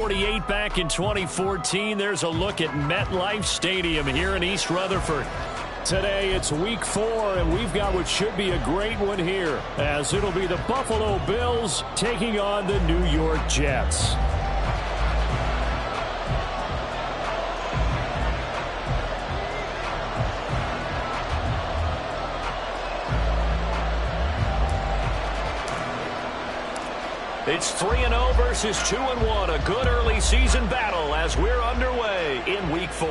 48 back in 2014. There's a look at MetLife Stadium here in East Rutherford. Today it's week 4, and we've got what should be a great one here, as it'll be the Buffalo Bills taking on the New York Jets. It's 3-0 versus 2-1. A good early season battle as we're underway in week 4.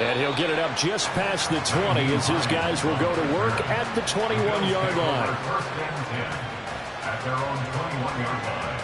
And he'll get it up just past the 20 as his guys will go to work at the 21-yard line. First and 10 at their own 21-yard line.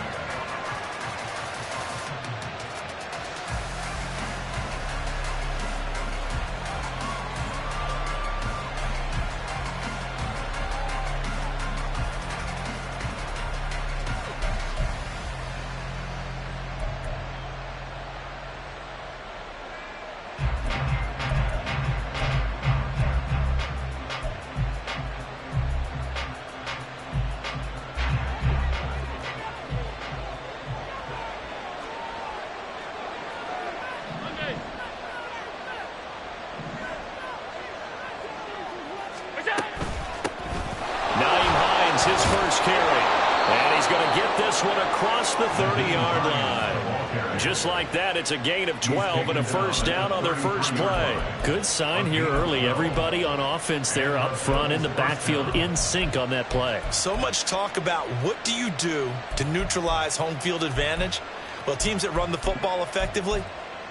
His first carry, and he's going to get this one across the 30-yard line. Just like that, it's a gain of 12 and a first down on their first play. Good sign here early. Everybody on offense there up front in the backfield in sync on that play. So much talk about what do you do to neutralize home field advantage. Well, teams that run the football effectively,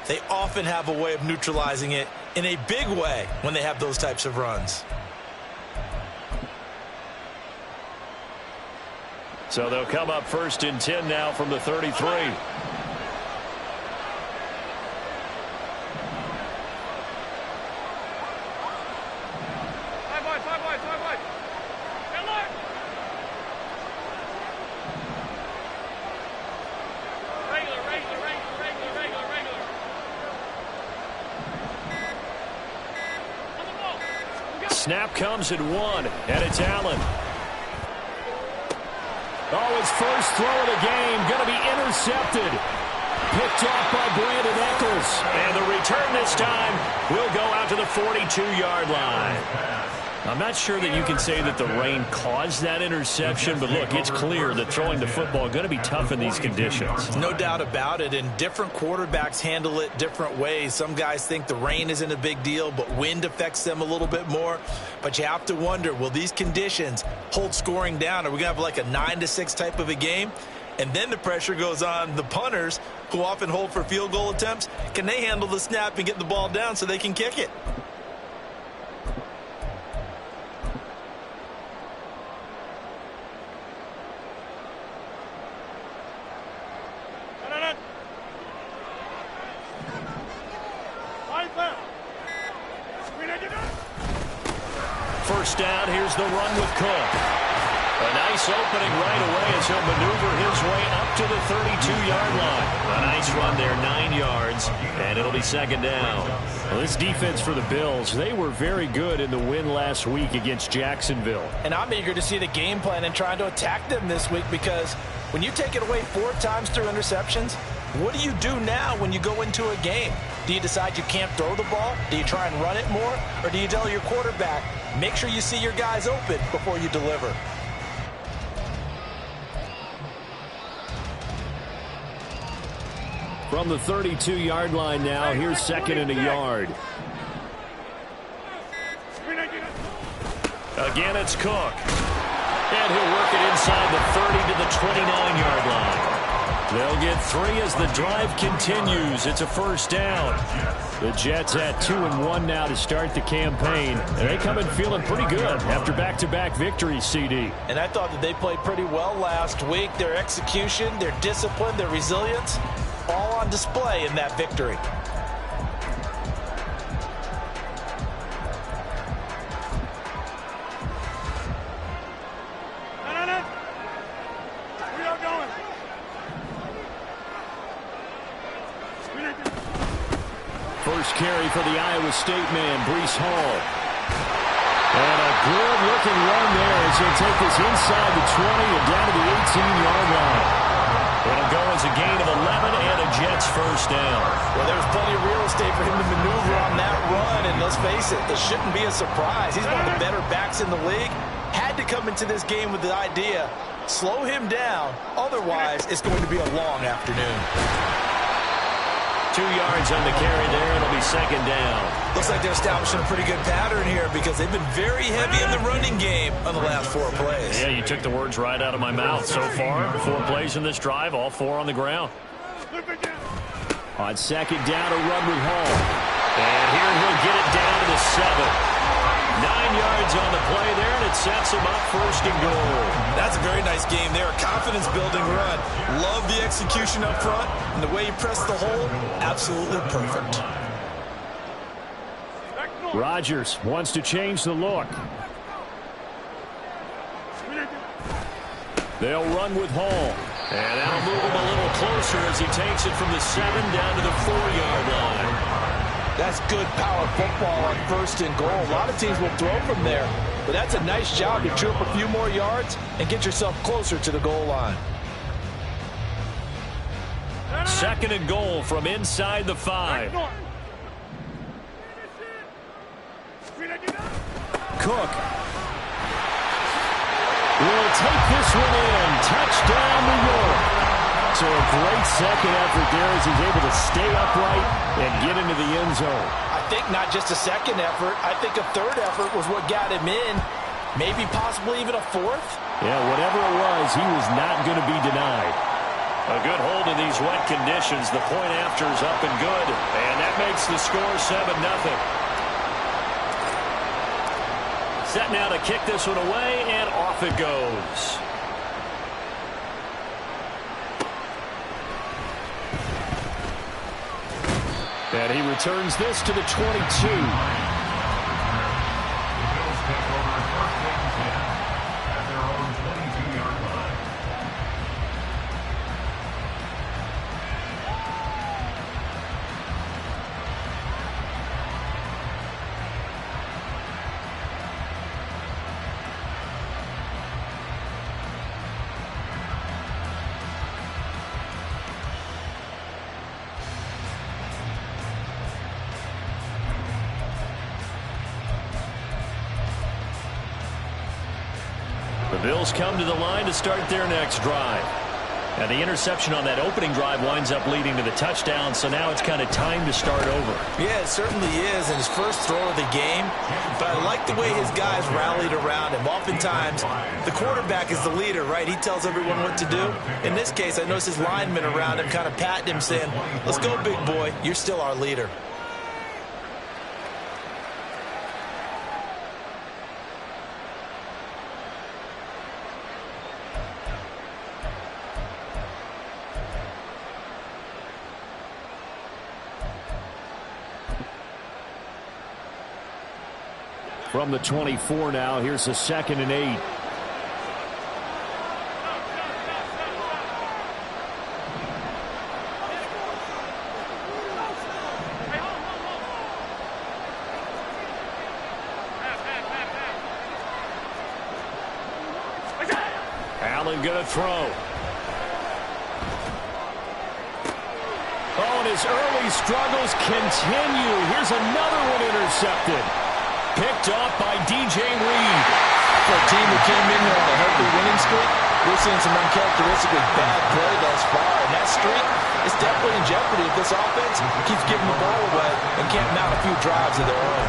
they often have a way of neutralizing it in a big way when they have those types of runs. So they'll come up first and 10 now from the 33. Snap comes at 1, and it's Allen. Oh, his first throw of the game going to be intercepted. Picked off by Brandon Eccles. And the return this time will go out to the 42-yard line. I'm not sure that you can say that the rain caused that interception, but look, it's clear that throwing the football is going to be tough in these conditions. No doubt about it, and different quarterbacks handle it different ways. Some guys think the rain isn't a big deal, but wind affects them a little bit more. But you have to wonder, will these conditions hold scoring down? Are we going to have like a 9-6 type of a game? And then the pressure goes on the punters, who often hold for field goal attempts. Can they handle the snap and get the ball down so they can kick it? First down, here's the run with Cook. A nice opening right away as he'll maneuver his way up to the 32-yard line. A nice run there, 9 yards, and it'll be second down. Well, this defense for the Bills, they were very good in the win last week against Jacksonville. And I'm eager to see the game plan and trying to attack them this week, because when you take it away 4 times through interceptions, what do you do now when you go into a game? Do you decide you can't throw the ball? Do you try and run it more? Or do you tell your quarterback, make sure you see your guys open before you deliver? From the 32-yard line now, here's second and a yard. Again, it's Cook. And he'll work it inside the 30 to the 29-yard line. They'll get 3 as the drive continues. It's a first down. The Jets at 2-1 now to start the campaign. And they come in feeling pretty good after back-to-back victories, CD. And I thought that they played pretty well last week. Their execution, their discipline, their resilience, all on display in that victory. First carry for the Iowa State man, Breece Hall. And a good-looking run there as he'll take this inside the 20 and down to the 18-yard line. It'll go as a gain of 11 and a Jets first down. Well, there's plenty of real estate for him to maneuver on that run, and let's face it, this shouldn't be a surprise. He's one of the better backs in the league. Had to come into this game with the idea, slow him down, otherwise it's going to be a long afternoon. 2 yards on the carry there. It'll be second down. Looks like they're establishing a pretty good pattern here because they've been very heavy in the running game on the last 4 plays. Yeah, you took the words right out of my mouth. So far, 4 plays in this drive, all 4 on the ground. On second down, a run with Hall. And here he'll get it down to the 7. 9 yards on the play there, and it sets him up first and goal. That's a very nice game there. Confidence-building run. Love the execution up front, and the way he pressed the hole, absolutely perfect. Rodgers wants to change the look. They'll run with Hall. And that'll move him a little closer as he takes it from the 7 down to the 4-yard line. That's good power football on first and goal. A lot of teams will throw from there, but that's a nice job to chew up a few more yards and get yourself closer to the goal line. Second and goal from inside the 5. Cook will take this one in. Touchdown, New York. So a great second effort there as he's able to stay upright and get into the end zone. I think not just a second effort. I think a third effort was what got him in. Maybe possibly even a fourth. Yeah, whatever it was, he was not going to be denied. A good hold in these wet conditions. The point after is up and good. And that makes the score 7-0. Set now to kick this one away, and off it goes. And he returns this to the 22. The Bills come to the line to start their next drive. Now the interception on that opening drive winds up leading to the touchdown, so now it's kind of time to start over. Yeah, it certainly is in his first throw of the game, but I like the way his guys rallied around him. Oftentimes, the quarterback is the leader, right? He tells everyone what to do. In this case, I noticed his linemen around him kind of patting him, saying, "Let's go, big boy. You're still our leader." From the 24 now, here's a 2nd and 8. Allen gonna throw. Oh, and his early struggles continue. Here's another one intercepted. Picked off by DJ Reed. For a team who came in here on a healthy winning streak, we're seeing some uncharacteristically bad play thus far. And that streak is definitely in jeopardy if this offense keeps giving the ball away and can't mount a few drives of their own.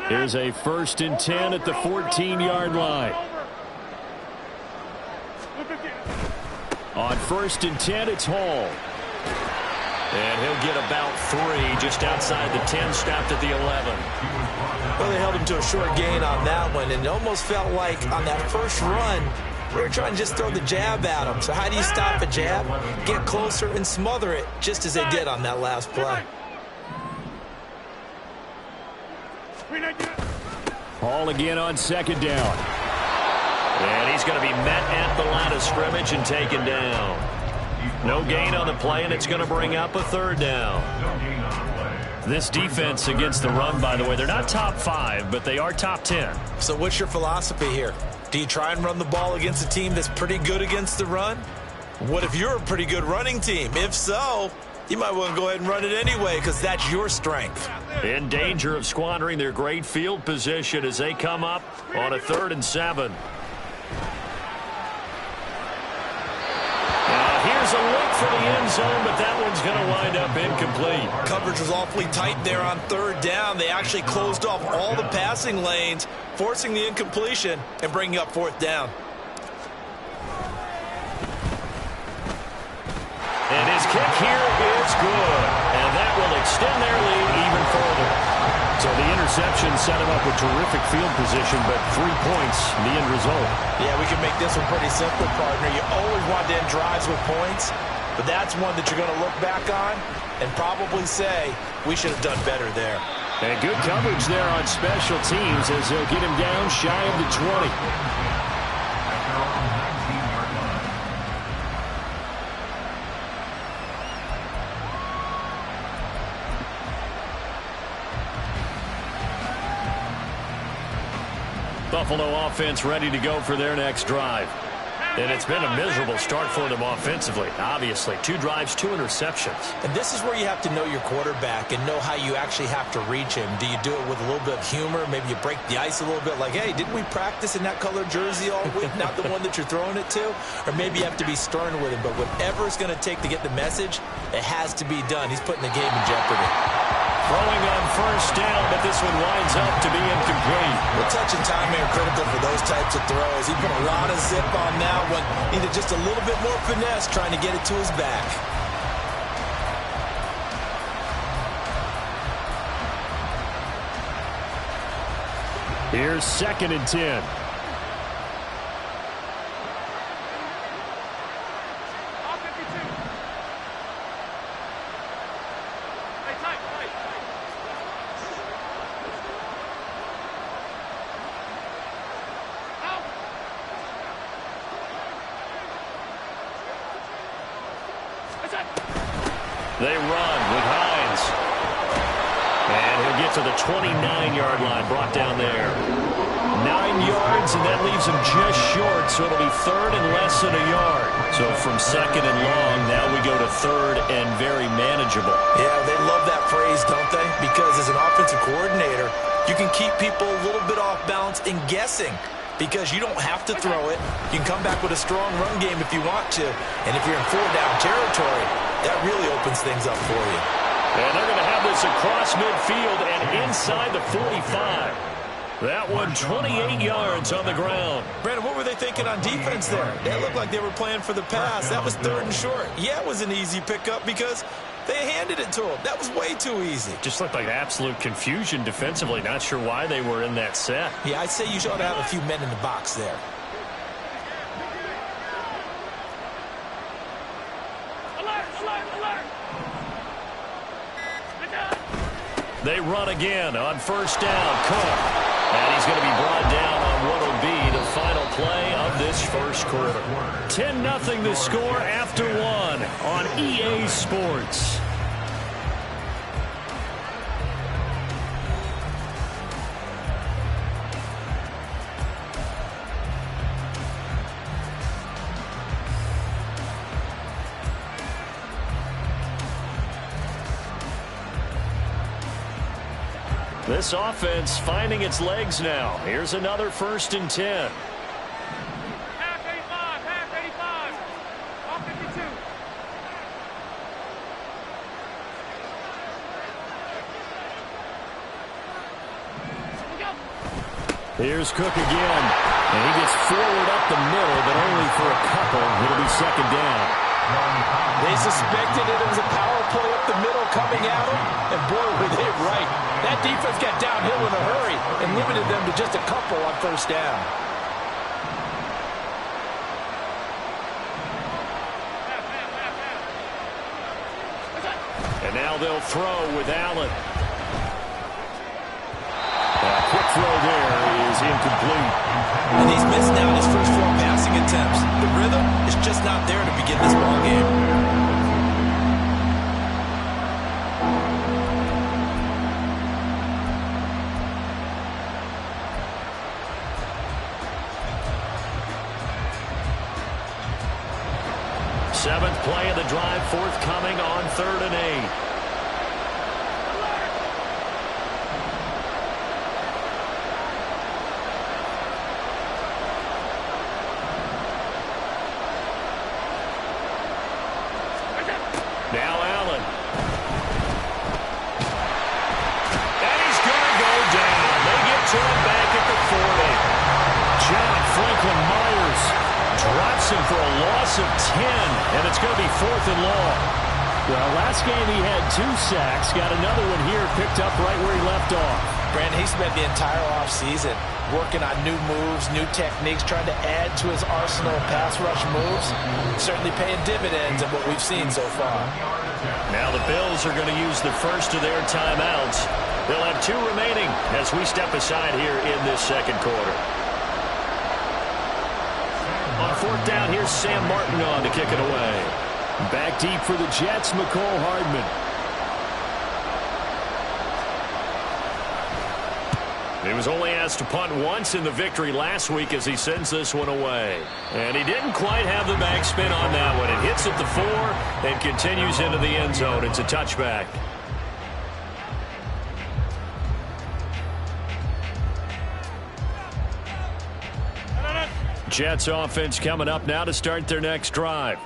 Here's a 1st and 10 at the 14-yard line. On 1st and 10, it's Hall. And he'll get about 3 just outside the 10, stopped at the 11. Well, they held him to a short gain on that one, and it almost felt like on that first run, we were trying to just throw the jab at him. So how do you stop a jab? Get closer and smother it, just as they did on that last play. Ball again on second down. And he's going to be met at the line of scrimmage and taken down. No gain on the play, and it's going to bring up a third down. This defense against the run, by the way, they're not top 5, but they are top 10. So what's your philosophy here? Do you try and run the ball against a team that's pretty good against the run? What if you're a pretty good running team? If so, you might want to go ahead and run it anyway because that's your strength. In danger of squandering their great field position as they come up on a 3rd and 7. Here's a look for the end zone, but that one's going to wind up incomplete. Coverage was awfully tight there on 3rd down. They actually closed off all the passing lanes, forcing the incompletion and bringing up 4th down. And his kick here is good. And that will extend their lead even further. So the interception set him up with terrific field position, but 3 points, the end result. Yeah, we can make this one pretty simple, partner. You always want to end drives with points, but that's one that you're going to look back on and probably say, we should have done better there. And good coverage there on special teams as they'll get him down shy of the 20. Buffalo offense ready to go for their next drive. And it's been a miserable start for them offensively, obviously. 2 drives, 2 interceptions. And this is where you have to know your quarterback and know how you actually have to reach him. Do you do it with a little bit of humor? Maybe you break the ice a little bit like, hey, didn't we practice in that color jersey all week, not the one that you're throwing it to? Or maybe you have to be stern with him. But whatever it's going to take to get the message, it has to be done. He's putting the game in jeopardy. Throwing on 1st down, but this one winds up to be incomplete. Well, touch and timing are critical for those types of throws. He put a lot of zip on that one. Needed just a little bit more finesse trying to get it to his back. Here's 2nd and 10. They run with Hines. And he'll get to the 29-yard line, brought down there. 9 yards, and that leaves him just short, so it'll be 3rd and less than a yard. So from 2nd and long, now we go to 3rd and very manageable. Yeah, they love that phrase, don't they? Because as an offensive coordinator, you can keep people a little bit off balance and guessing. Because you don't have to throw it. You can come back with a strong run game if you want to. And if you're in 4-down territory, that really opens things up for you. And they're going to have this across midfield and inside the 45. That one 28 yards on the ground. Brandon, what were they thinking on defense there? They looked like they were playing for the pass. That was 3rd and short. Yeah, it was an easy pickup because they handed it to him. That was way too easy. Just looked like absolute confusion defensively. Not sure why they were in that set. Yeah, I'd say you should have a few men in the box there. They run again on 1st down. Cook. And he's going to be brought down on what will be the final play of this 1st quarter. 10-0 the score after 1 on EA Sports. This offense finding its legs now. Here's another 1st and 10. Half 85, all 52. Here's Cook again. And he gets forward up the middle, but only for a couple. It'll be 2nd down. They suspected it was a power play up the middle coming at them, and boy, were they right. That defense got downhill in a hurry and limited them to just a couple on 1st down. And now they'll throw with Allen. throw there is incomplete. And he's missed now his first 4 passing attempts. The rhythm is just not there to begin this ball game. Seventh play of the drive forthcoming on 3rd and 8. Now Allen. And he's going to go down. They get to him back at the 40. John Franklin Myers drops him for a loss of 10, and it's going to be 4th and long. Well, last game he had 2 sacks. Got another one here picked up right where he left off. Brandon, he spent the entire offseason working on new moves, new techniques, trying to add to his arsenal of pass rush moves. Certainly paying dividends in what we've seen so far. Now the Bills are going to use the first of their timeouts. They'll have 2 remaining as we step aside here in this second quarter. On 4th down, here's Sam Martin on to kick it away. Back deep for the Jets, McCole Hardman. He was only asked to punt once in the victory last week as he sends this one away. And he didn't quite have the backspin on that one. It hits at the 4 and continues into the end zone. It's a touchback. Jets offense coming up now to start their next drive.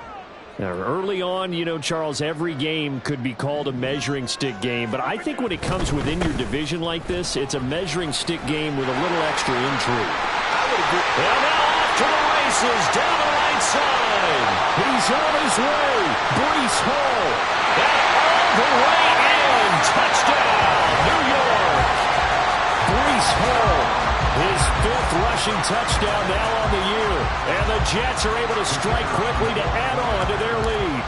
Now, early on, you know, Charles, every game could be called a measuring stick game. But I think when it comes within your division like this, it's a measuring stick game with a little extra intrigue. I would agree. And now off to the races, down the right side. He's on his way. Breece Hall. And all the way in. Touchdown, New York. Breece Hall. His 5th rushing touchdown now on the year. And the Jets are able to strike quickly to add on to their lead.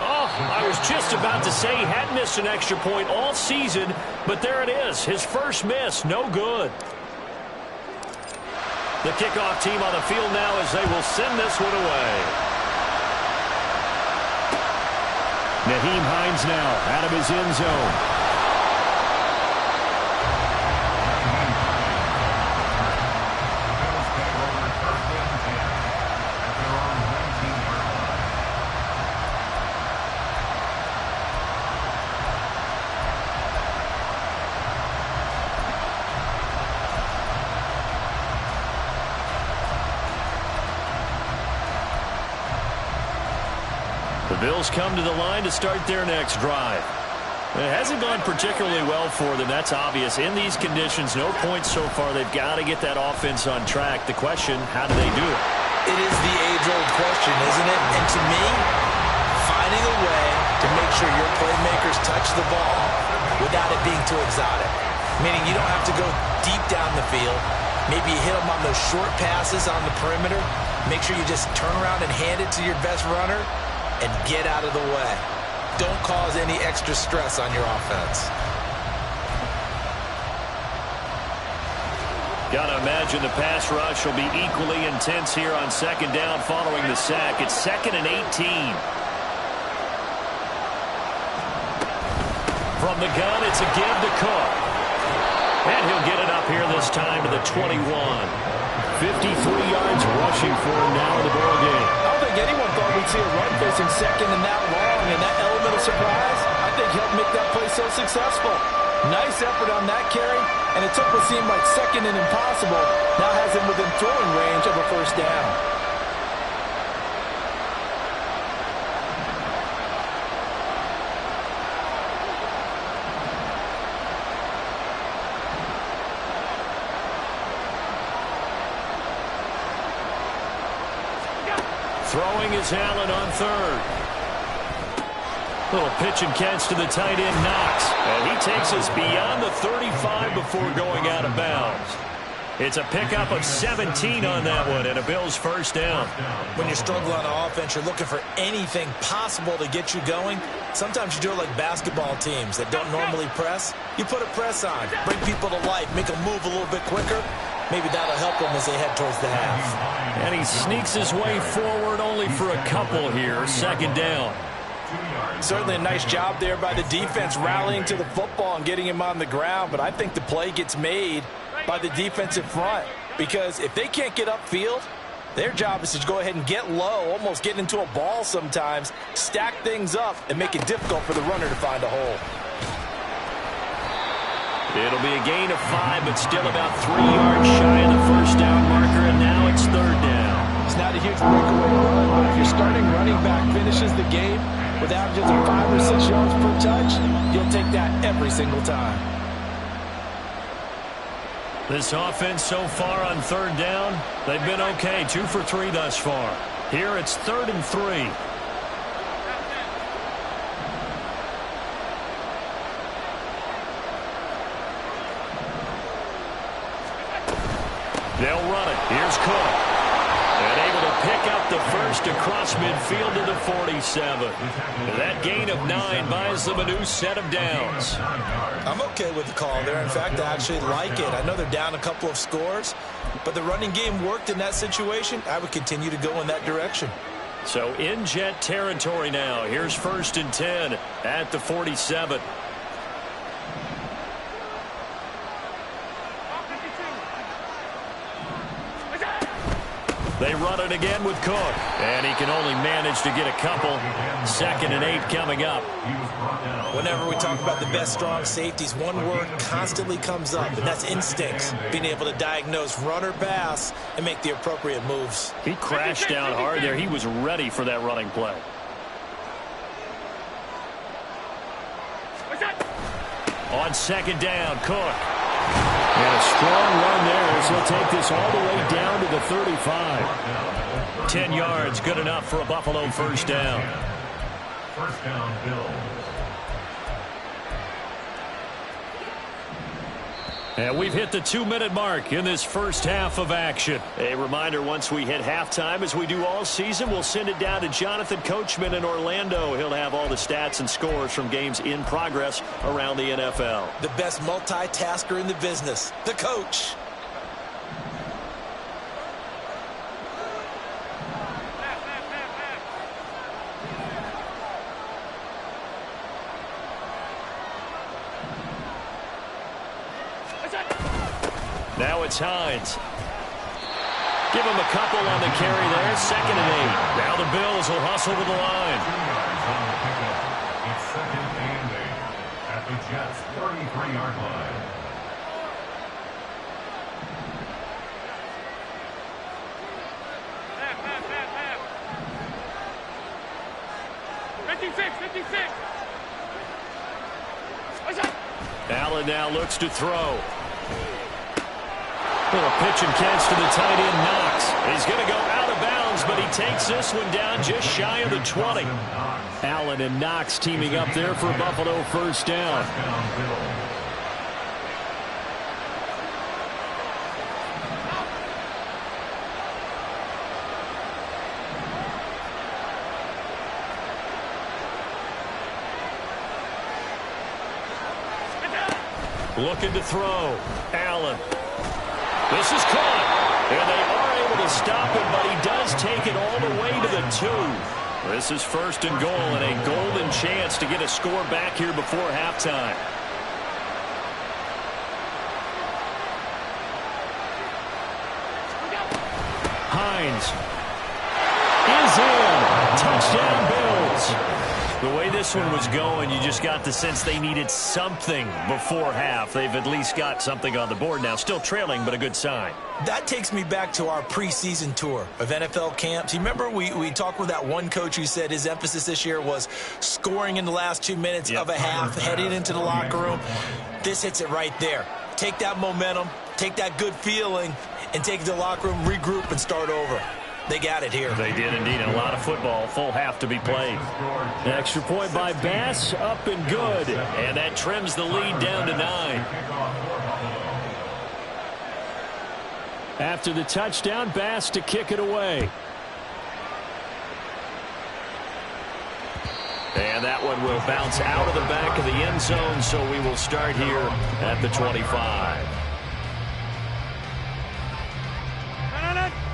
Oh, I was just about to say he hadn't missed an extra point all season, but there it is. His first miss, no good. The kickoff team on the field now as they will send this one away. Nyheim Hines now out of his end zone. The Bills come to the line to start their next drive. It hasn't gone particularly well for them, that's obvious. In these conditions, no points so far. They've got to get that offense on track. The question, how do they do it? It is the age-old question, isn't it? And to me, finding a way to make sure your playmakers touch the ball without it being too exotic. Meaning you don't have to go deep down the field. Maybe you hit them on those short passes on the perimeter. Make sure you just turn around and hand it to your best runner and get out of the way. Don't cause any extra stress on your offense. Gotta imagine the pass rush will be equally intense here on 2nd down following the sack. It's 2nd and 18. From the gun, it's a give to Cook. And he'll get it up here this time to the 21. 53 yards rushing for him now in the ball game. I don't think anyone thought we'd see a run facing 2nd and that long, and that element of surprise, I think, helped make that play so successful. Nice effort on that carry, and it took what seemed like 2nd and impossible. Now has him within throwing range of a 1st down. Throwing is Allen on 3rd. Little pitch and catch to the tight end, Knox. And he takes us beyond the 35 before going out of bounds. It's a pickup of 17 on that one, and a Bills first down. When you're struggling on offense, you're looking for anything possible to get you going. Sometimes you do it like basketball teams that don't normally press. You put a press on, bring people to life, make them move a little bit quicker. Maybe that'll help them as they head towards the half. And he sneaks his way forward only for a couple here. Second down. Certainly a nice job there by the defense rallying to the football and getting him on the ground, but I think the play gets made by the defensive front, because if they can't get upfield, their job is to go ahead and get low, almost get into a ball sometimes, stack things up, and make it difficult for the runner to find a hole. It'll be a gain of 5, but still about 3 yards shy of the first down marker, and now it's third down. It's not a huge breakaway run, but if your starting running back finishes the game with averages of 5 or 6 yards per touch, you'll take that every single time. This offense so far on third down, they've been okay. 2 for 3 thus far. Here it's 3rd and 3. They'll run it. Here's Cook. And able to pick up the first across midfield to the 47. That gain of 9 buys them a new set of downs. I'm okay with the call there. In fact, I actually like it. I know they're down a couple of scores, but the running game worked in that situation. I would continue to go in that direction. So in jet territory now. Here's 1st and 10 at the 47. They run it again with Cook, and he can only manage to get a couple. 2nd and 8 coming up. Whenever we talk about the best strong safeties, one word constantly comes up, and that's instincts. Being able to diagnose run or pass and make the appropriate moves. He crashed down hard there. He was ready for that running play. On 2nd down, Cook. And a strong run there as he'll take this all the way down to the 35. 10 yards, good enough for a Buffalo first down. First down, Bill. And we've hit the 2-minute mark in this first half of action. A reminder, once we hit halftime, as we do all season, we'll send it down to Jonathan Coachman in Orlando. He'll have all the stats and scores from games in progress around the NFL. The best multitasker in the business, the coach. Now it's Hines. Give him a couple on the carry there. 2nd and 8. Now the Bills will hustle to the line. 2 yards on the pickup. It's 2nd and 8 at the Jets' 33-yard line. Allen now looks to throw. Little pitch and catch to the tight end, Knox. He's going to go out of bounds, but he takes this one down just shy of the 20. Allen and Knox teaming up there for Buffalo first down. Looking to throw. Allen. This is caught, and they are able to stop him, but he does take it all the way to the 2. This is 1st and goal, and a golden chance to get a score back here before halftime. Hines is in. Touchdown, Bills. The way this one was going, you just got the sense they needed something before half. They've at least got something on the board now. Still trailing, but a good sign. That takes me back to our preseason tour of NFL camps. You remember we talked with that one coach who said his emphasis this year was scoring in the last 2 minutes of a half, heading into the locker room. This hits it right there. Take that momentum, take that good feeling, and take it to the locker room, regroup, and start over. They got it here. They did indeed. A lot of football. Full half to be played. An extra point by Bass. Up and good. And that trims the lead down to 9. After the touchdown, Bass to kick it away. And that one will bounce out of the back of the end zone, so we will start here at the 25.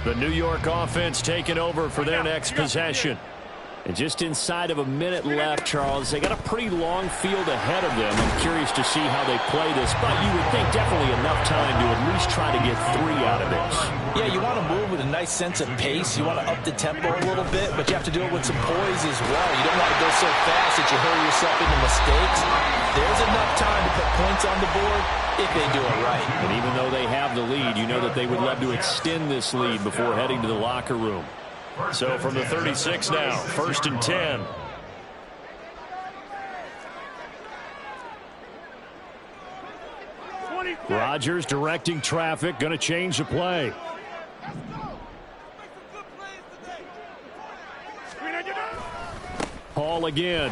The New York offense taking over for their next possession. And just inside of a minute left, Charles, they got a pretty long field ahead of them. I'm curious to see how they play this, but you would think definitely enough time to at least try to get 3 out of this. Yeah, you want to move with a nice sense of pace. You want to up the tempo a little bit, but you have to do it with some poise as well. You don't want to go so fast that you hurry yourself into mistakes. There's enough time to put points on the board if they do it right. And even though they have the lead, you know that they would love to extend this lead before heading to the locker room. So from the 36 now, 1st and 10. Rodgers directing traffic, going to change the play. Hall again.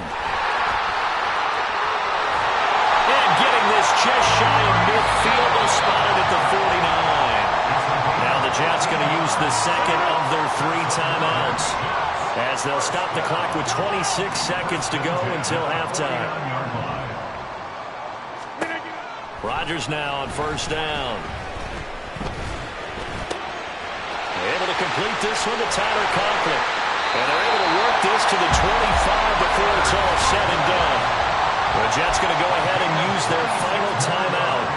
And getting this just shy of midfield, they'll spot it at the 49. Now the Jets going to use the second of their 3 timeouts as they'll stop the clock with 26 seconds to go until halftime. Rodgers now on 1st down. Able to complete this one to Tyler Conklin. And they're able to work this to the 25 before it's all said and done. The Jets going to go ahead and use their final timeout.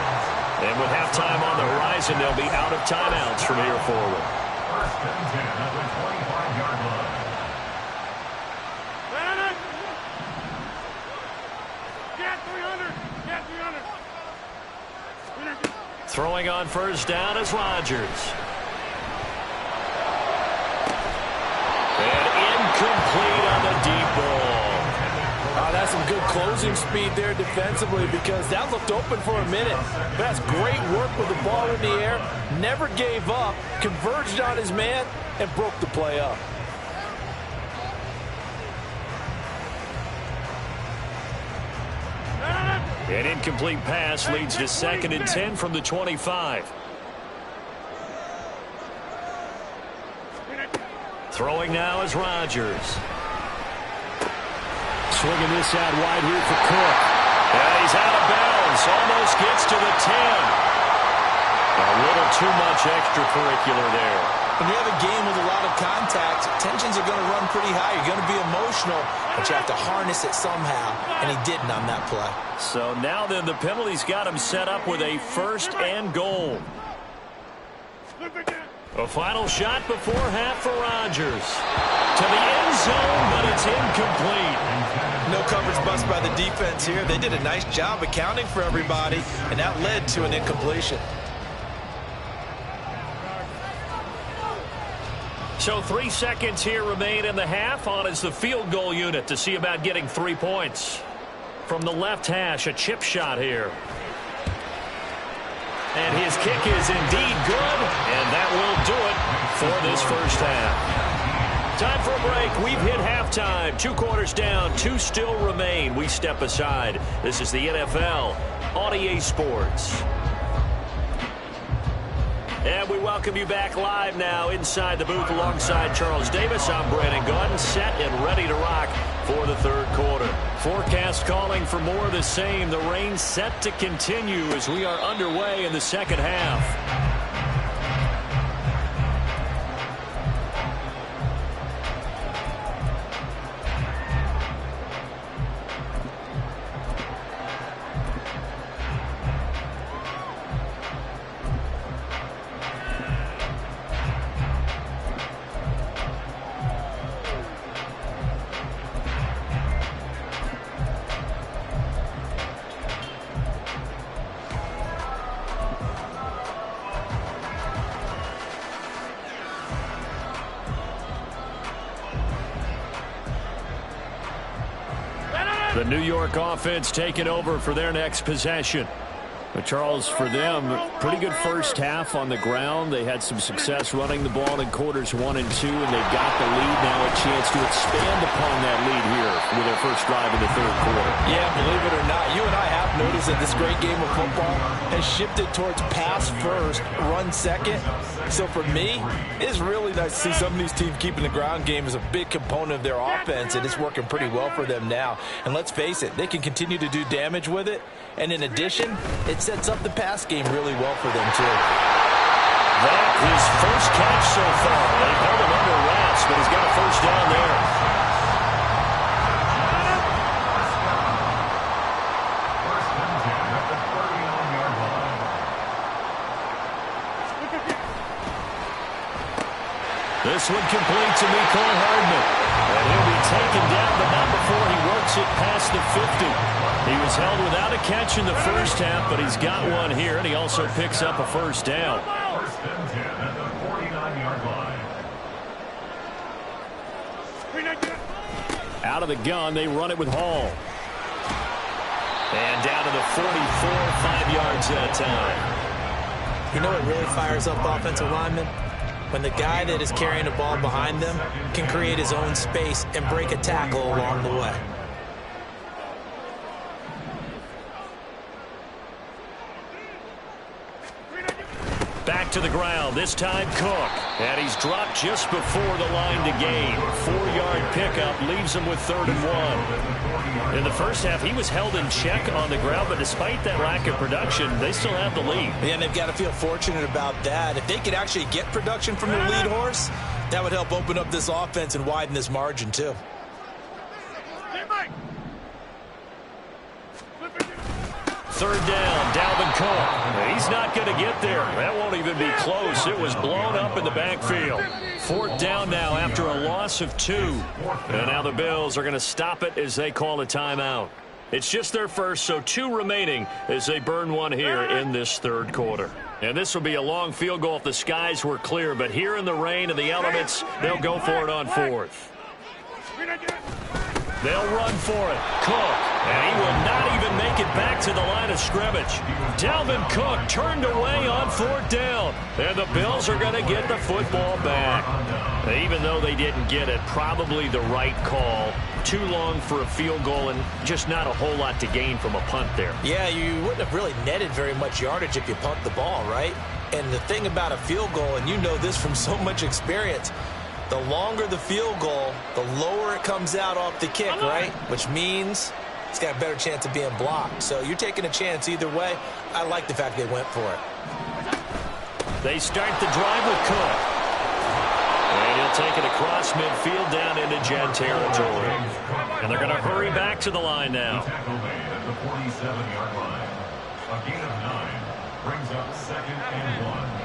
And with halftime on the horizon, they'll be out of timeouts from here forward. 1st and 10 at the 25-yard line. Throwing on 1st down is Rodgers. And incomplete on the deep ball. Oh, that's some good closing speed there defensively because that looked open for a minute. That's great work with the ball in the air. Never gave up, converged on his man, and broke the play up. An incomplete pass leads to 2nd and 10 from the 25. Throwing now is Rodgers. Swinging this out wide here for Cook. And he's out of bounds. Almost gets to the 10. A little too much extracurricular there. When you have a game with a lot of contact, tensions are going to run pretty high. You're going to be emotional, but you have to harness it somehow, and he didn't on that play. So now then the penalty's got him set up with a 1st and goal. A final shot before half for Rodgers. To the end zone, but it's incomplete. No coverage bust by the defense here. They did a nice job accounting for everybody, and that led to an incompletion. So 3 seconds here remain in the half. On is the field goal unit to see about getting 3 points. From the left hash, a chip shot here. And his kick is indeed good, and that will do it for this 1st half. Time for a break. We've hit halftime. 2 quarters down, 2 still remain. We step aside. This is the NFL on EA Sports. And we welcome you back live now inside the booth alongside Charles Davis. I'm Brandon Gaudin, set and ready to rock for the 3rd quarter. Forecast calling for more of the same. The rain set to continue as we are underway in the 2nd half. The New York offense taking over for their next possession. But Charles, for them, pretty good 1st half on the ground. They had some success running the ball in quarters 1 and 2, and they got the lead. Now a chance to expand upon that lead here with their 1st drive in the 3rd quarter. Yeah, believe it or not, you and I have I've noticed that this great game of football has shifted towards pass first, run second. So for me, it's really nice to see some of these teams keeping the ground game as a big component of their offense, and it's working pretty well for them now. And let's face it, they can continue to do damage with it. And in addition, it sets up the pass game really well for them too. That his first catch so far. They've held him under wraps, but he's got a first down there. This one complete to Mecole Hardman. And he'll be taken down, but not before he works it past the 50. He was held without a catch in the first half, but he's got one here, and he also picks up a first down. First and 10 at the 49-yard line. Out of the gun, they run it with Hall. And down to the 44, 5 yards that time. You know what really fires up offensive linemen? When the guy that is carrying the ball behind them can create his own space and break a tackle along the way. Back to the ground, this time Cook. And he's dropped just before the line to gain. 4-yard pickup leaves him with 3rd and 1. In the first half, he was held in check on the ground, but despite that lack of production, they still have the lead. Yeah, and they've got to feel fortunate about that. If they could actually get production from their lead horse, that would help open up this offense and widen this margin too. Third down, Dalvin Cook. He's not going to get there. That won't even be close. It was blown up in the backfield. 4th down now after a loss of 2. And now the Bills are going to stop it as they call a timeout. It's just their first, so 2 remaining as they burn one here in this 3rd quarter. And this will be a long field goal if the skies were clear, but here in the rain and the elements, they'll go for it on 4th. They'll run for it. Cook. And he will not even make it back to the line of scrimmage. Dalvin Cook turned away on 4th down. And the Bills are going to get the football back. Even though they didn't get it, probably the right call. Too long for a field goal and just not a whole lot to gain from a punt there. Yeah, you wouldn't have really netted very much yardage if you punt the ball, right? And the thing about a field goal, and you know this from so much experience, the longer the field goal, the lower it comes out off the kick, right? Which means it's got a better chance of being blocked. So you're taking a chance either way. I like the fact they went for it. They start the drive with Cook. And he'll take it across midfield down into Jet territory. And they're going to hurry back to the line now. Tackle made at the 47-yard line. A gain of 9 brings up 2nd and 1.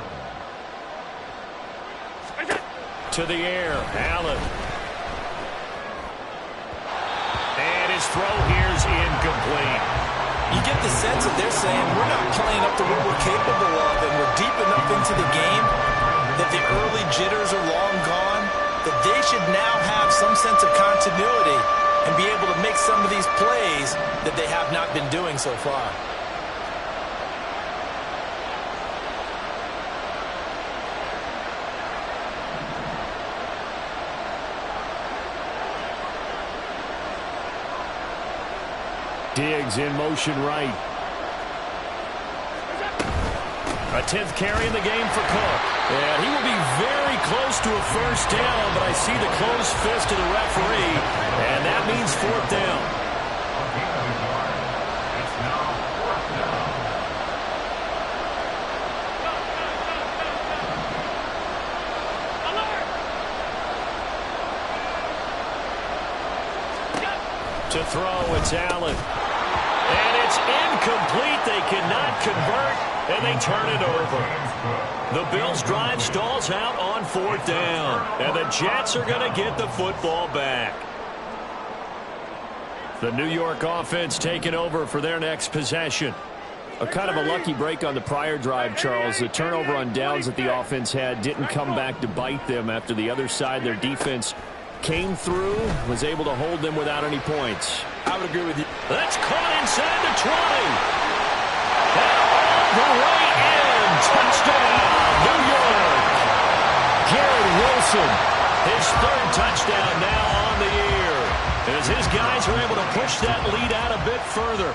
To the air, Allen. And his throw here's incomplete. You get the sense that they're saying we're not playing up to what we're capable of, and we're deep enough into the game that the early jitters are long gone, that they should now have some sense of continuity and be able to make some of these plays that they have not been doing so far. Diggs in motion right. A 10th carry in the game for Cook. And he will be very close to a first down, but I see the closed fist of the referee, and that means 4th down. It's now 4th down. To throw, it's Allen. And it's incomplete. They cannot convert, and they turn it over. The Bills' drive stalls out on 4th down, and the Jets are going to get the football back. The New York offense taking over for their next possession. A kind of a lucky break on the prior drive, Charles. The turnover on downs that the offense had didn't come back to bite them after the other side. Their defense came through, was able to hold them without any points. I would agree with you. That's caught inside the 20. And all the way in. Touchdown, New York. Garrett Wilson, his 3rd touchdown now on the year, as his guys are able to push that lead out a bit further.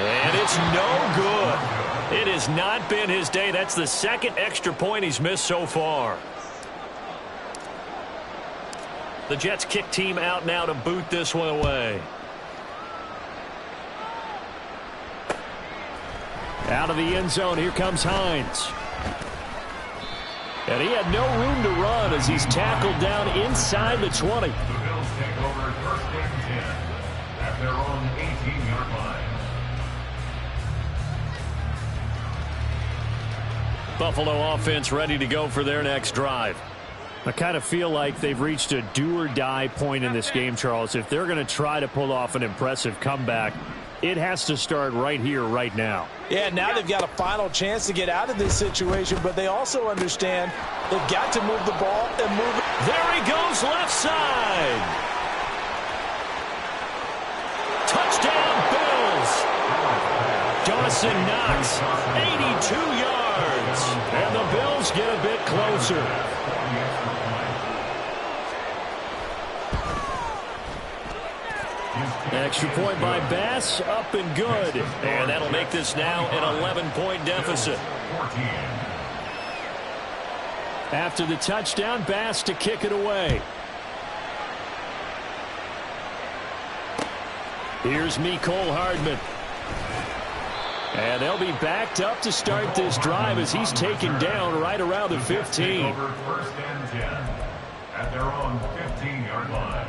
And it's no good. It has not been his day. That's the second extra point he's missed so far. The Jets kick team out now to boot this one away. Out of the end zone, here comes Hines. And he had no room to run as he's tackled down inside the 20. The Bills take over first and 10 at their own 18-yard line. Buffalo offense ready to go for their next drive. I kind of feel like they've reached a do-or-die point in this game, Charles. If they're going to try to pull off an impressive comeback, it has to start right here, right now. Yeah, now they've got a final chance to get out of this situation, but they also understand they've got to move the ball and move it. There he goes, left side. Touchdown, Bills. Dawson Knox, 82 yards. And the Bills get a bit closer. Extra point by Bass, up and good. And that'll make this now an 11-point deficit. After the touchdown, Bass to kick it away. Here's Mecole Hardman. And they'll be backed up to start this drive as he's taken down right around the 15. Over first and 10 at their own 15-yard line.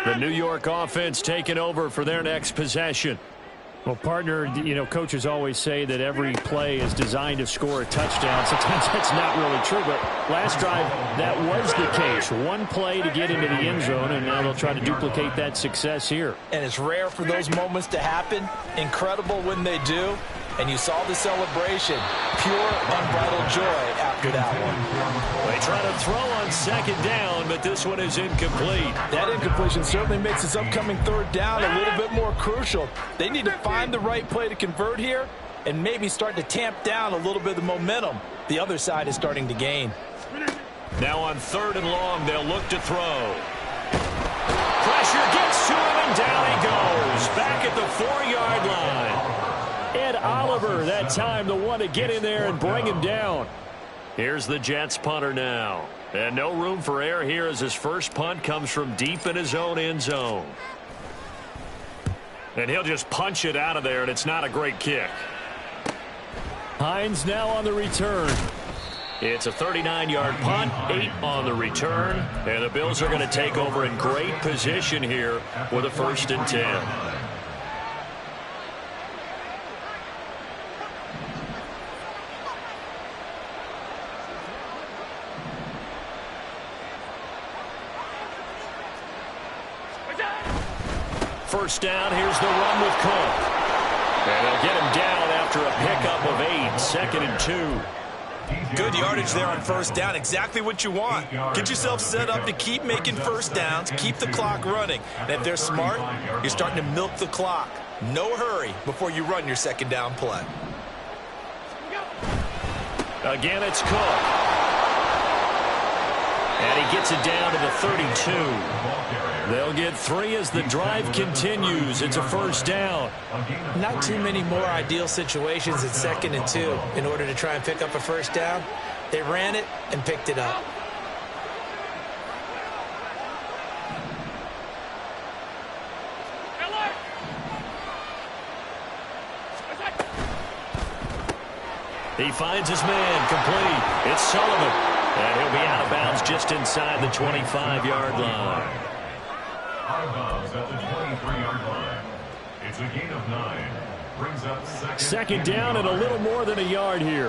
The New York offense taking over for their next possession. Well, partner, you know, coaches always say that every play is designed to score a touchdown. Sometimes that's not really true, but last drive, that was the case. One play to get into the end zone, and now they'll try to duplicate that success here. And it's rare for those moments to happen. Incredible when they do. And you saw the celebration. Pure, unbridled joy after that one. They try to throw on second down, but this one is incomplete. That incompletion certainly makes this upcoming third down a little bit more crucial. They need to find the right play to convert here and maybe start to tamp down a little bit of the momentum the other side is starting to gain. Now on third and long, they'll look to throw. Pressure gets to him, and down he goes. Back at the 4-yard line. Ed Oliver that time, the one to get in there and bring him down. Here's the Jets punter now. And no room for error here as his first punt comes from deep in his own end zone. And he'll just punch it out of there, and it's not a great kick. Hines now on the return. It's a 39-yard punt, 8 on the return. And the Bills are going to take over in great position here with a 1st and 10. First down, here's the run with Cook. And they'll get him down after a pickup of 8, 2nd and 2. Good yardage there on first down. Exactly what you want. Get yourself set up to keep making first downs, keep the clock running. And if they're smart, you're starting to milk the clock. No hurry before you run your second down play. Again, it's Cook. And he gets it down to the 32. They'll get 3 as the drive continues. It's a first down. Not too many more ideal situations at 2nd and 2 in order to try and pick up a first down. They ran it and picked it up. He finds his man complete. It's Sullivan. And he'll be out of bounds just inside the 25-yard line. Out of bounds at the 23-yard line. It's a gain of 9. Brings up second down and a little more than a yard here.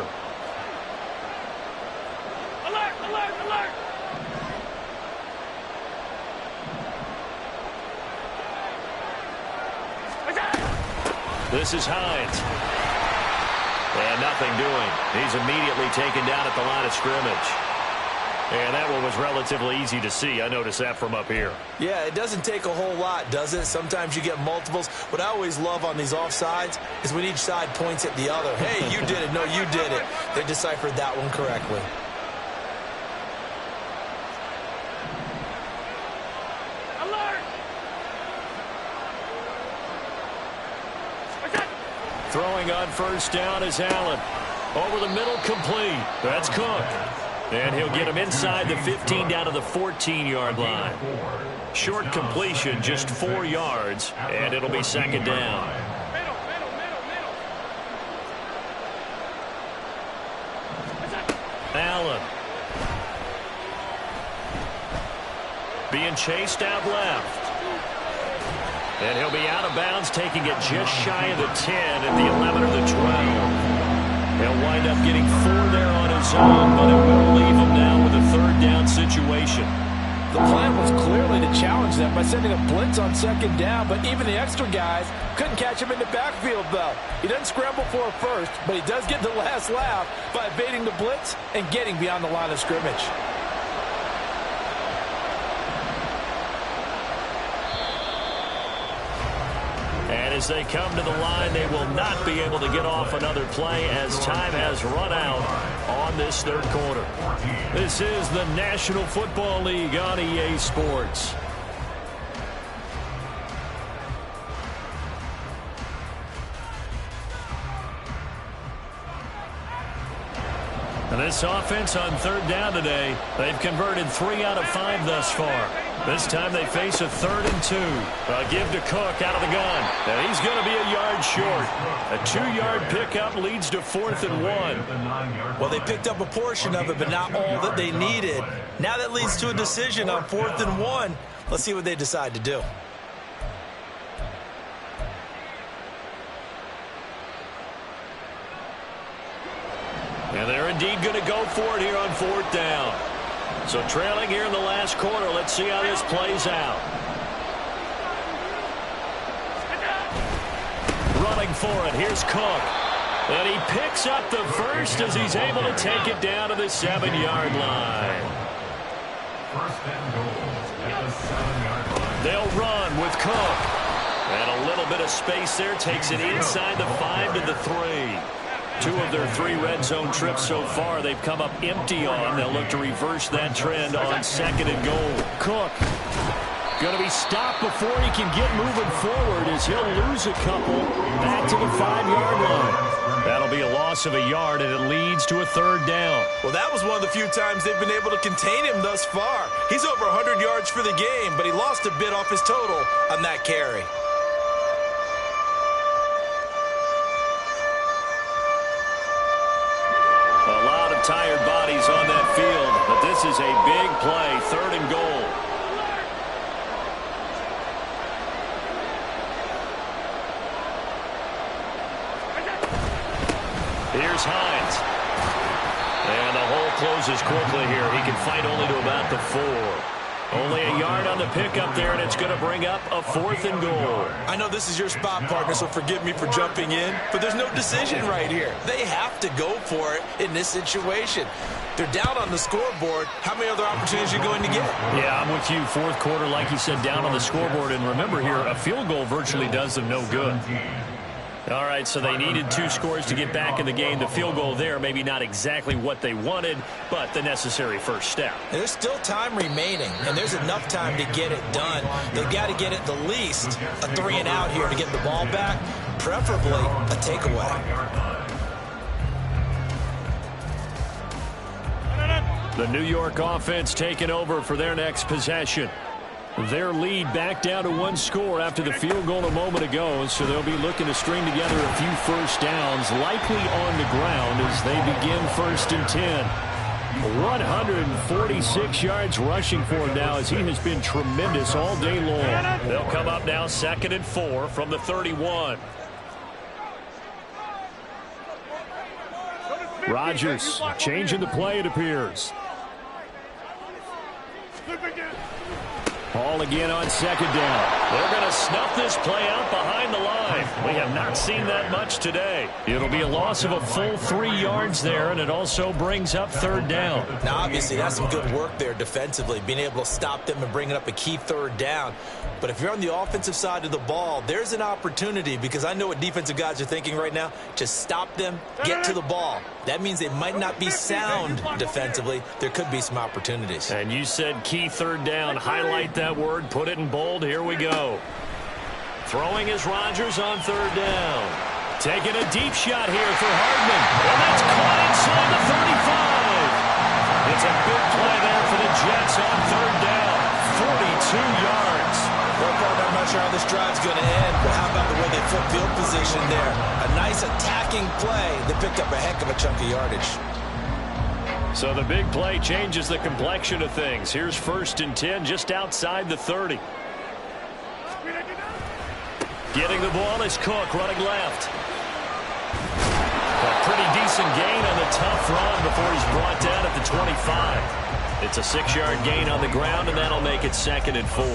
Alert, alert, alert! This is Hines. And nothing doing. He's immediately taken down at the line of scrimmage. And that one was relatively easy to see. I noticed that from up here. Yeah, it doesn't take a whole lot, does it? Sometimes you get multiples. What I always love on these offsides is when each side points at the other. Hey, you did it. No, you did it. They deciphered that one correctly. Throwing on first down is Allen. Over the middle, complete. That's Cook. And he'll get him inside the 15 down to the 14-yard line. Short completion, just 4 yards, and it'll be second down. Allen. Being chased out left. And he'll be out of bounds, taking it just shy of the 10 at the 11 or the 12. He'll wind up getting 4 there on his own, but it will leave him now with a third down situation. The plan was clearly to challenge them by sending a blitz on second down, but even the extra guys couldn't catch him in the backfield, though. He doesn't scramble for a first, but he does get the last laugh by evading the blitz and getting beyond the line of scrimmage. And as they come to the line, they will not be able to get off another play as time has run out on this third quarter. This is the National Football League on EA Sports. And this offense on third down today, they've converted 3 out of 5 thus far. This time they face a 3rd and 2. A give to Cook out of the gun. And he's going to be a yard short. A 2-yard pickup leads to 4th and 1. Well, they picked up a portion of it, but not all that they needed. Now that leads to a decision on 4th and 1. Let's see what they decide to do. And they're indeed going to go for it here on 4th down. So trailing here in the last quarter. Let's see how this plays out. Running for it. Here's Cook. And he picks up the first as he's able to take it down to the 7-yard line. First and goal at the 7-yard line. They'll run with Cook. And a little bit of space there. Takes it inside the 5 to the 3. 2 of their 3 red zone trips so far they've come up empty on. They'll look to reverse that trend on 2nd and goal. Cook going to be stopped before he can get moving forward as he'll lose a couple back to the 5-yard line. That'll be a loss of a yard, and it leads to a 3rd down. Well, that was one of the few times they've been able to contain him thus far. He's over 100 yards for the game, but he lost a bit off his total on that carry. Tired bodies on that field, but this is a big play. 3rd and goal. Here's Hines. And the hole closes quickly here. He can fight only to about the 4. Only a yard on the pickup there, and it's going to bring up a 4th and goal. I know this is your spot, partner, so forgive me for jumping in, but there's no decision right here. They have to go for it in this situation. They're down on the scoreboard. How many other opportunities are you going to get? Yeah, I'm with you. 4th quarter, like you said, down on the scoreboard. And remember here, a field goal virtually does them no good. All right, so they needed 2 scores to get back in the game. The field goal there, maybe not exactly what they wanted, but the necessary first step. There's still time remaining, and there's enough time to get it done. They've got to get at the least a 3 and out here to get the ball back, preferably a takeaway. The New York offense taking over for their next possession. Their lead back down to 1 score after the field goal a moment ago, so they'll be looking to string together a few first downs, likely on the ground as they begin 1st and 10. 146 yards rushing for him now as he has been tremendous all day long. They'll come up now 2nd and 4 from the 31. Rodgers changing the play, it appears. Ball again on second down. They're going to snuff this play out behind the line. We have not seen that much today. It'll be a loss of a full 3 yards there, and it also brings up third down. Now, obviously, that's some good work there defensively, being able to stop them and bringing up a key third down. But if you're on the offensive side of the ball, there's an opportunity, because I know what defensive guys are thinking right now. Just stop them, get to the ball. That means they might not be sound defensively. There could be some opportunities. And you said key third down. Highlight that word, put it in bold. Here we go. Throwing is Rodgers on third down. Taking a deep shot here for Hardman. And that's caught inside the 35. It's a big play there for the Jets on third down. 42 yards. Well, partner, I'm not sure how this drive's going to end, but how about the way they flip field position there? A nice attacking play that picked up a heck of a chunk of yardage. So the big play changes the complexion of things. Here's 1st and 10 just outside the 30. Getting the ball is Cook running left. A pretty decent gain on the tough run before he's brought down at the 25. It's a 6-yard gain on the ground, and that'll make it 2nd and 4. All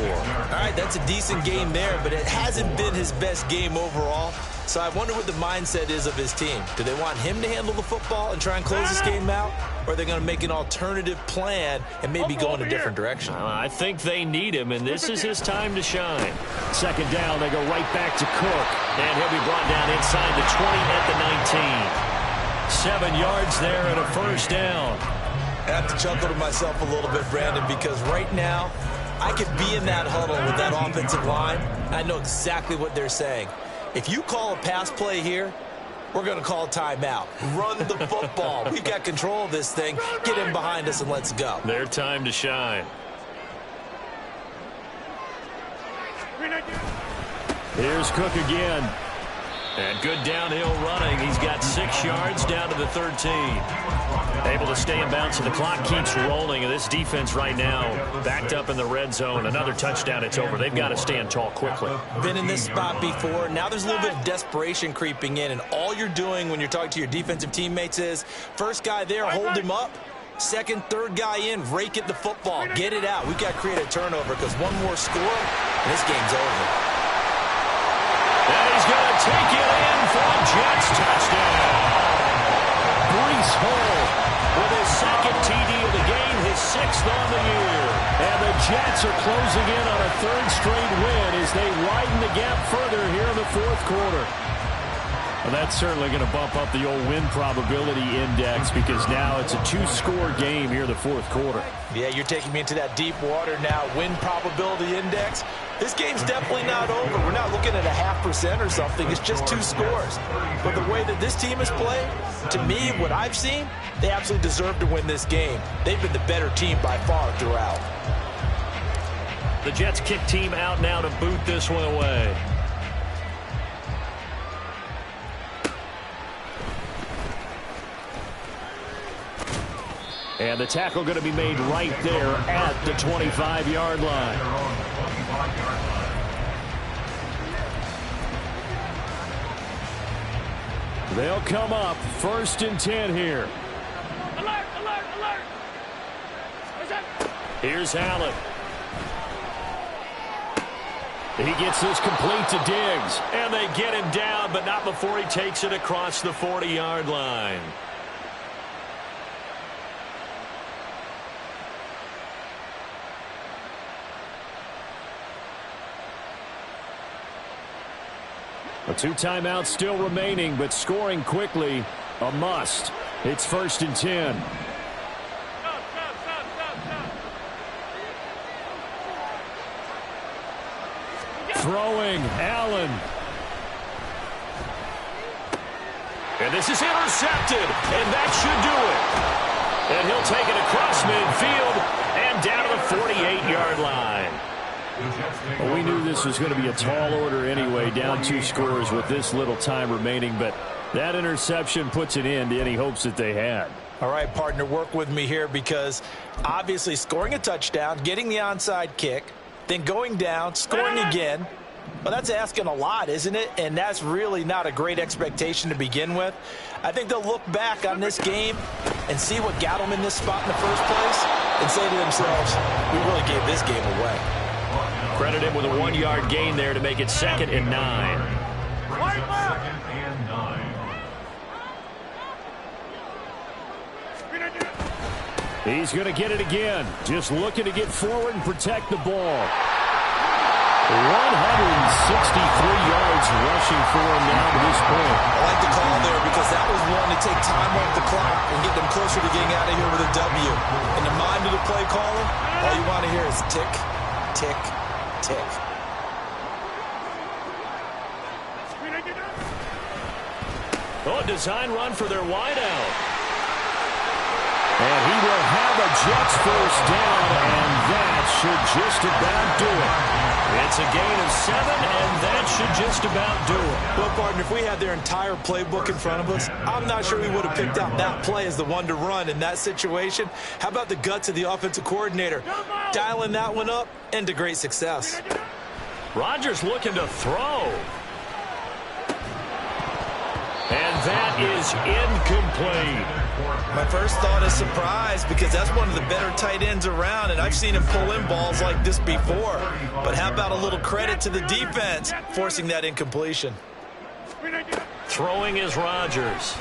right, that's a decent game there, but it hasn't been his best game overall. So I wonder what the mindset is of his team. Do they want him to handle the football and try and close this game out? Or are they going to make an alternative plan and maybe go in a different direction? I think they need him, and this is his time to shine. 2nd down, they go right back to Cook. And he'll be brought down inside the 20 at the 19. 7 yards there and a 1st down. I have to chuckle to myself a little bit, Brandon, because right now I could be in that huddle with that offensive line. I know exactly what they're saying. If you call a pass play here, we're going to call a timeout. Run the football. We've got control of this thing. Get in behind us and let's go. Their time to shine. Here's Cook again. And good downhill running. He's got 6 yards down to the 13. Able to stay in bounds, so the clock keeps rolling. And this defense right now backed up in the red zone. Another touchdown, it's over. They've got to stand tall quickly. Been in this spot before. Now there's a little bit of desperation creeping in. And all you're doing when you're talking to your defensive teammates is, first guy there, hold him up. Second, third guy in, rake at the football. Get it out. We've got to create a turnover because one more score, and this game's over. And he's going to take it in for a Jets touchdown. Breece Hall with his 2nd TD of the game, his 6th on the year. And the Jets are closing in on a 3rd straight win as they widen the gap further here in the 4th quarter. Well, that's certainly going to bump up the old win probability index because now it's a 2-score game here in the 4th quarter. Yeah, you're taking me into that deep water now. Win probability index. This game's definitely not over. We're not looking at a 0.5% or something. It's just 2 scores. But the way that this team has played, to me, what I've seen, they absolutely deserve to win this game. They've been the better team by far throughout. The Jets kick team out now to boot this one away. And the tackle going to be made right there at the 25-yard line. They'll come up 1st and 10 here. Alert, alert, alert. Here's Allen. He gets this complete to Diggs. And they get him down, but not before he takes it across the 40-yard line. A 2 timeouts still remaining, but scoring quickly, a must. It's 1st and 10. Throwing, Allen. And this is intercepted, and that should do it. And he'll take it across midfield and down to the 48-yard line. Well, we knew this was going to be a tall order anyway, down 2 scores with this little time remaining, but that interception puts an end to any hopes that they had. All right, partner, work with me here because obviously scoring a touchdown, getting the onside kick, then going down, scoring again, well, that's asking a lot, isn't it? And that's really not a great expectation to begin with. I think they'll look back on this game and see what got them in this spot in the first place and say to themselves, we really gave this game away. Credit him with a 1-yard gain there to make it 2nd and 9. Second and 9. He's going to get it again. Just looking to get forward and protect the ball. 163 yards rushing for him now to this point. I like the call there because that was one to take time off the clock and get them closer to getting out of here with a W. In the mind of the play caller, all you want to hear is tick, tick, tick. Oh, design run for their wideout. And he will have a Jets first down, and that should just about do it. It's a gain of 7, and that should just about do it. Well, partner, if we had their entire playbook in front of us, I'm not sure we would have picked out that play as the one to run in that situation. How about the guts of the offensive coordinator? Dialing that one up into great success. Rodgers looking to throw. And that is incomplete. My first thought is surprise because that's one of the better tight ends around, and I've seen him pull in balls like this before. But how about a little credit to the defense forcing that incompletion? Throwing is Rodgers.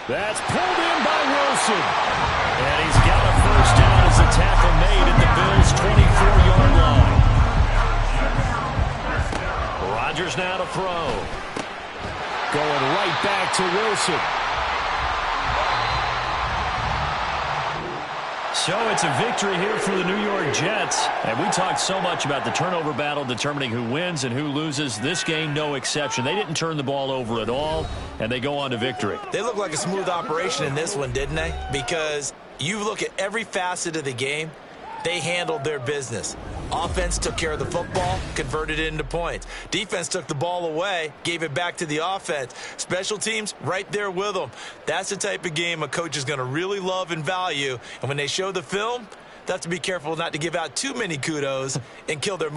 That's pulled in by Wilson. And he's got a first down as the tackle made at the Bills' 24-yard line. Rodgers now to throw. Going right back to Wilson. So it's a victory here for the New York Jets. And we talked so much about the turnover battle determining who wins and who loses. This game, no exception. They didn't turn the ball over at all, and they go on to victory. They look like a smooth operation in this one, didn't they? Because you look at every facet of the game, they handled their business. Offense took care of the football, converted it into points. Defense took the ball away, gave it back to the offense. Special teams, right there with them. That's the type of game a coach is going to really love and value. And when they show the film, they have to be careful not to give out too many kudos and kill their